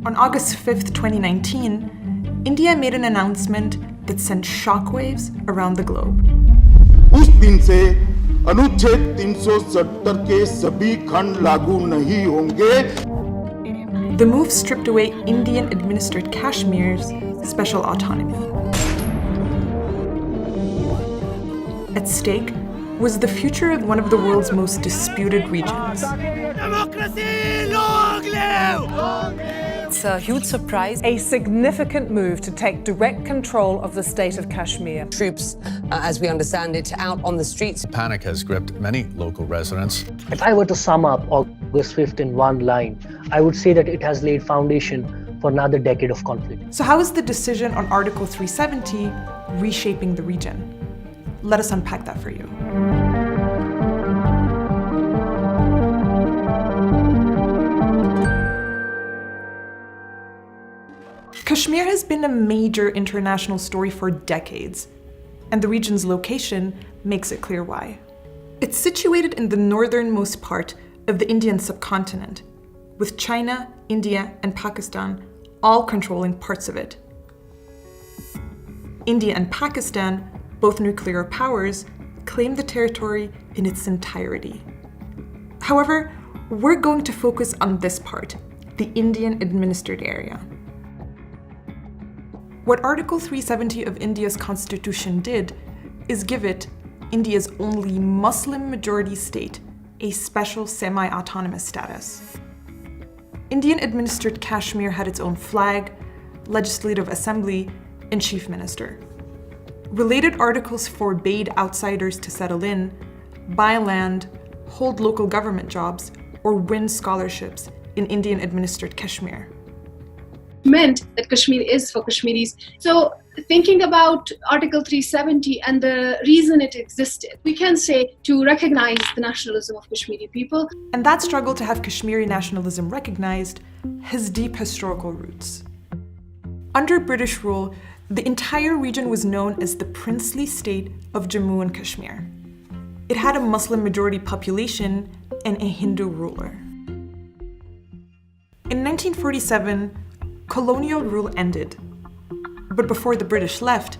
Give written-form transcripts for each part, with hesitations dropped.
On August 5th, 2019, India made an announcement that sent shockwaves around the globe. उस दिन से अनुच्छेद 370 के सभी खंड लागू नहीं होंगे. The move stripped away Indian-administered Kashmir's special autonomy. At stake was the future of one of the world's most disputed regions. It's a huge surprise. A significant move to take direct control of the state of Kashmir. Troops, as we understand it, out on the streets. Panic has gripped many local residents. If I were to sum up August 5th in one line, I would say that it has laid foundation for another decade of conflict. So how is the decision on Article 370 reshaping the region? Let us unpack that for you. Kashmir has been a major international story for decades, and the region's location makes it clear why. It's situated in the northernmost part of the Indian subcontinent, with China, India, and Pakistan all controlling parts of it. India and Pakistan, both nuclear powers, claim the territory in its entirety. However, we're going to focus on this part, the Indian-administered area. What Article 370 of India's constitution did is give it, India's only Muslim-majority state, a special semi-autonomous status. Indian-administered Kashmir had its own flag, legislative assembly, and chief minister. Related articles forbade outsiders to settle in, buy land, hold local government jobs, or win scholarships in Indian-administered Kashmir. Meant that Kashmir is for Kashmiris. So thinking about Article 370 and the reason it existed, we can say to recognize the nationalism of Kashmiri people. And that struggle to have Kashmiri nationalism recognized has deep historical roots. Under British rule, the entire region was known as the princely state of Jammu and Kashmir. It had a Muslim-majority population and a Hindu ruler. In 1947, colonial rule ended. But before the British left,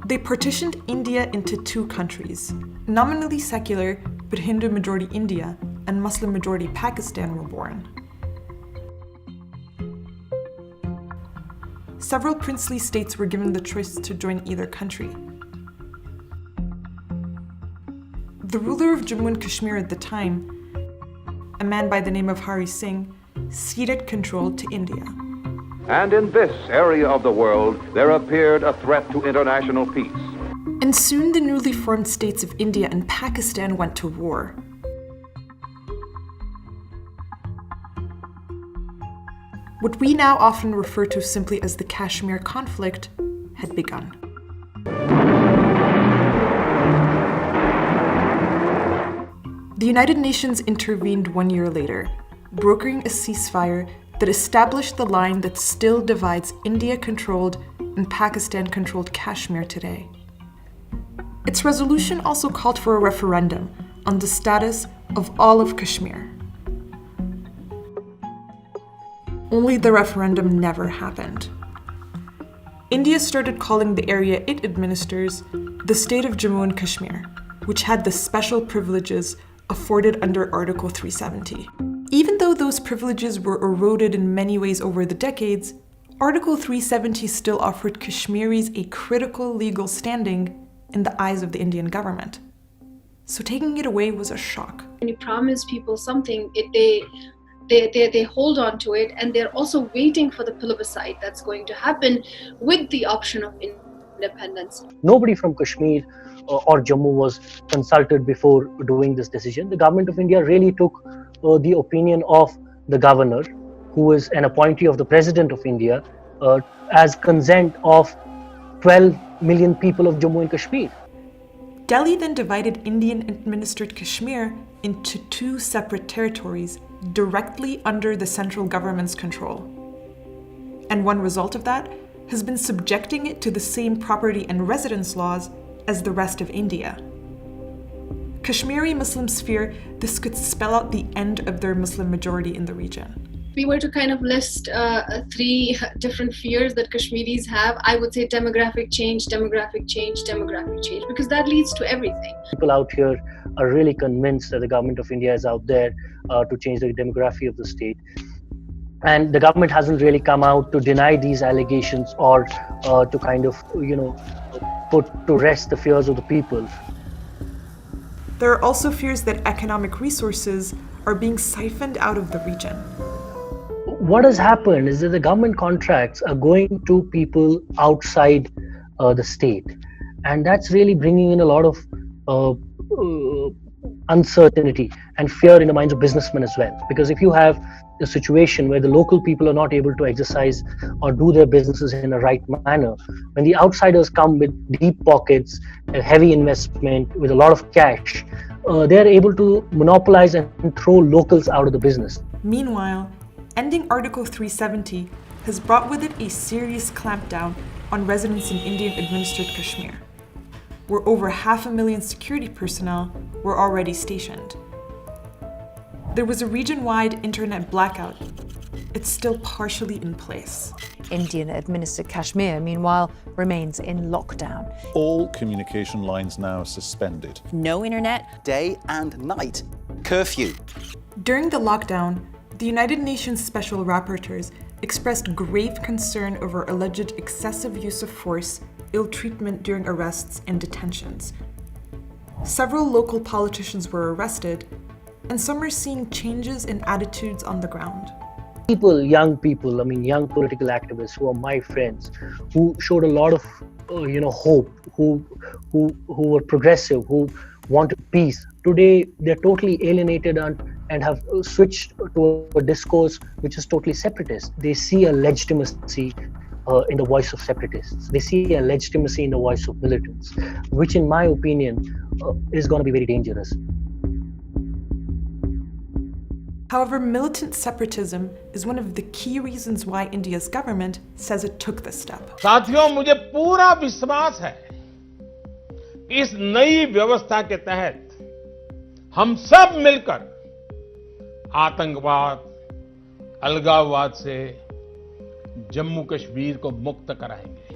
they partitioned India into two countries. Nominally secular, but Hindu-majority India and Muslim-majority Pakistan were born. Several princely states were given the choice to join either country. The ruler of Jammu and Kashmir at the time, a man by the name of Hari Singh, ceded control to India. And in this area of the world, there appeared a threat to international peace. And soon the newly formed states of India and Pakistan went to war. What we now often refer to simply as the Kashmir conflict had begun. The United Nations intervened 1 year later, brokering a ceasefire that established the line that still divides India-controlled and Pakistan-controlled Kashmir today. Its resolution also called for a referendum on the status of all of Kashmir. Only the referendum never happened. India started calling the area it administers the state of Jammu and Kashmir, which had the special privileges afforded under Article 370. Even though those privileges were eroded in many ways over the decades, Article 370 still offered Kashmiris a critical legal standing in the eyes of the Indian government. So taking it away was a shock. When you promise people something, they hold on to it, and they're also waiting for the plebiscite that's going to happen with the option of independence. Nobody from Kashmir or Jammu was consulted before doing this decision. The government of India really took the opinion of the governor, who is an appointee of the President of India, as consent of 12 million people of Jammu and Kashmir. Delhi then divided Indian-administered Kashmir into two separate territories directly under the central government's control. And one result of that has been subjecting it to the same property and residence laws as the rest of India. Kashmiri Muslims fear this could spell out the end of their Muslim majority in the region. If we were to kind of list 3 different fears that Kashmiris have, I would say demographic change, because that leads to everything. People out here are really convinced that the government of India is out there to change the demography of the state. And the government hasn't really come out to deny these allegations or to kind of, put to rest the fears of the people. There are also fears that economic resources are being siphoned out of the region. What has happened is that the government contracts are going to people outside the state. And that's really bringing in a lot of uncertainty and fear in the minds of businessmen as well. Because if you have a situation where the local people are not able to exercise or do their businesses in a right manner, when the outsiders come with deep pockets, a heavy investment, with a lot of cash, they're able to monopolize and throw locals out of the business. Meanwhile, ending Article 370 has brought with it a serious clampdown on residents in Indian-administered Kashmir, where over 500,000 security personnel were already stationed. There was a region-wide internet blackout. It's still partially in place. Indian-administered Kashmir, meanwhile, remains in lockdown. All communication lines now suspended. No internet, day and night. Curfew. During the lockdown, the United Nations Special Rapporteurs expressed grave concern over alleged excessive use of force, ill treatment during arrests and detentions. Several local politicians were arrested, and some are seeing changes in attitudes on the ground. Young political activists who are my friends, who showed a lot of, hope, who were progressive, who wanted peace. Today, they're totally alienated and have switched to a discourse which is totally separatist. They see a legitimacy in the voice of separatists. They see a legitimacy in the voice of militants, which in my opinion is going to be very dangerous. However, militant separatism is one of the key reasons why India's government says it took this step. साथियों, मुझे पूरा विश्वास है कि इस नई व्यवस्था के तहत हम सब मिलकर आतंकवाद, अलगाववाद से जम्मू कश्मीर को मुक्त कराएंगे.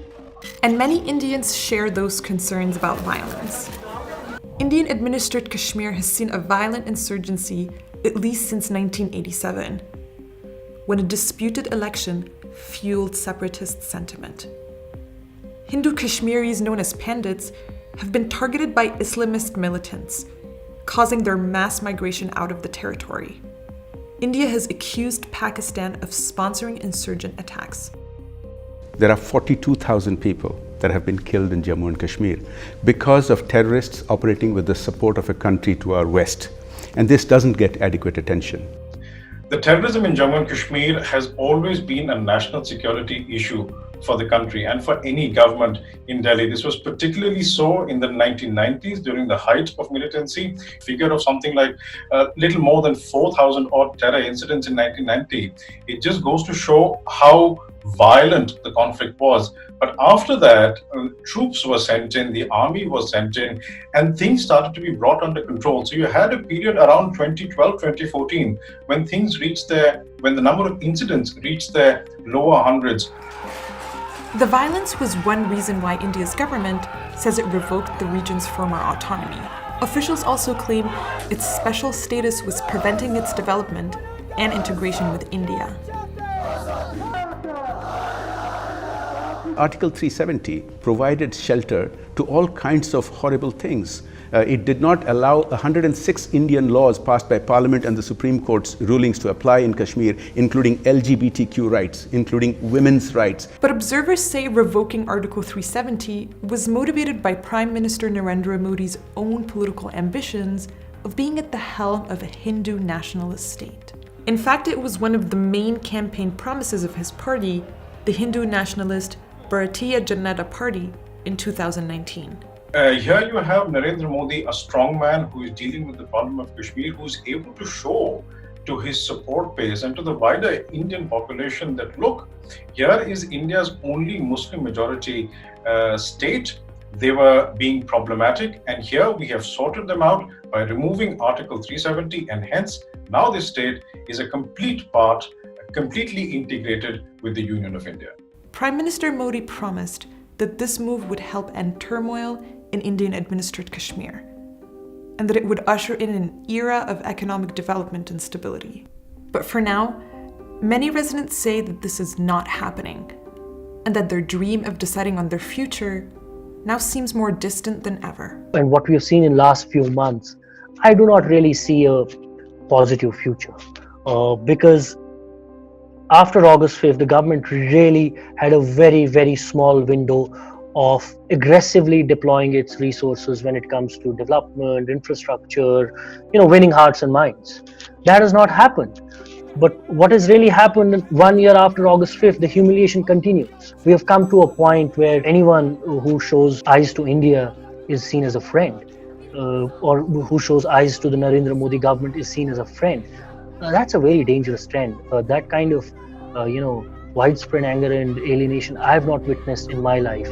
And many Indians share those concerns about violence. Indian-administered Kashmir has seen a violent insurgency at least since 1987, when a disputed election fueled separatist sentiment. Hindu Kashmiris known as Pandits have been targeted by Islamist militants, causing their mass migration out of the territory. India has accused Pakistan of sponsoring insurgent attacks. There are 42,000 people that have been killed in Jammu and Kashmir because of terrorists operating with the support of a country to our west. And this doesn't get adequate attention. The terrorism in Jammu and Kashmir has always been a national security issue for the country and for any government in Delhi. This was particularly so in the 1990s during the height of militancy. Figure of something like little more than 4,000 odd terror incidents in 1990. It just goes to show how violent the conflict was. But after that, troops were sent in, the army was sent in, and things started to be brought under control. So you had a period around 2012, 2014, when the number of incidents reached their lower hundreds. The violence was one reason why India's government says it revoked the region's former autonomy. Officials also claim its special status was preventing its development and integration with India. Article 370 provided shelter to all kinds of horrible things. It did not allow 106 Indian laws passed by Parliament and the Supreme Court's rulings to apply in Kashmir, including LGBTQ rights, including women's rights. But observers say revoking Article 370 was motivated by Prime Minister Narendra Modi's own political ambitions of being at the helm of a Hindu nationalist state. In fact, it was one of the main campaign promises of his party, the Hindu nationalist Bharatiya Janata Party, in 2019. Here you have Narendra Modi, a strong man who is dealing with the problem of Kashmir, who is able to show to his support base and to the wider Indian population that, look, here is India's only Muslim majority state. They were being problematic, and here we have sorted them out by removing Article 370, and hence now this state is a complete part, a completely integrated with the Union of India. Prime Minister Modi promised that this move would help end turmoil in Indian-administered Kashmir, and that it would usher in an era of economic development and stability. But for now, many residents say that this is not happening, and that their dream of deciding on their future now seems more distant than ever. And what we have seen in last few months, I do not really see a positive future because after August 5th, the government really had a very, very small window of aggressively deploying its resources when it comes to development, infrastructure, winning hearts and minds. That has not happened. But what has really happened 1 year after August 5th, the humiliation continues. We have come to a point where anyone who shows eyes to India is seen as a friend, or who shows eyes to the Narendra Modi government is seen as a friend. That's a very dangerous trend. That kind of, widespread anger and alienation I have not witnessed in my life.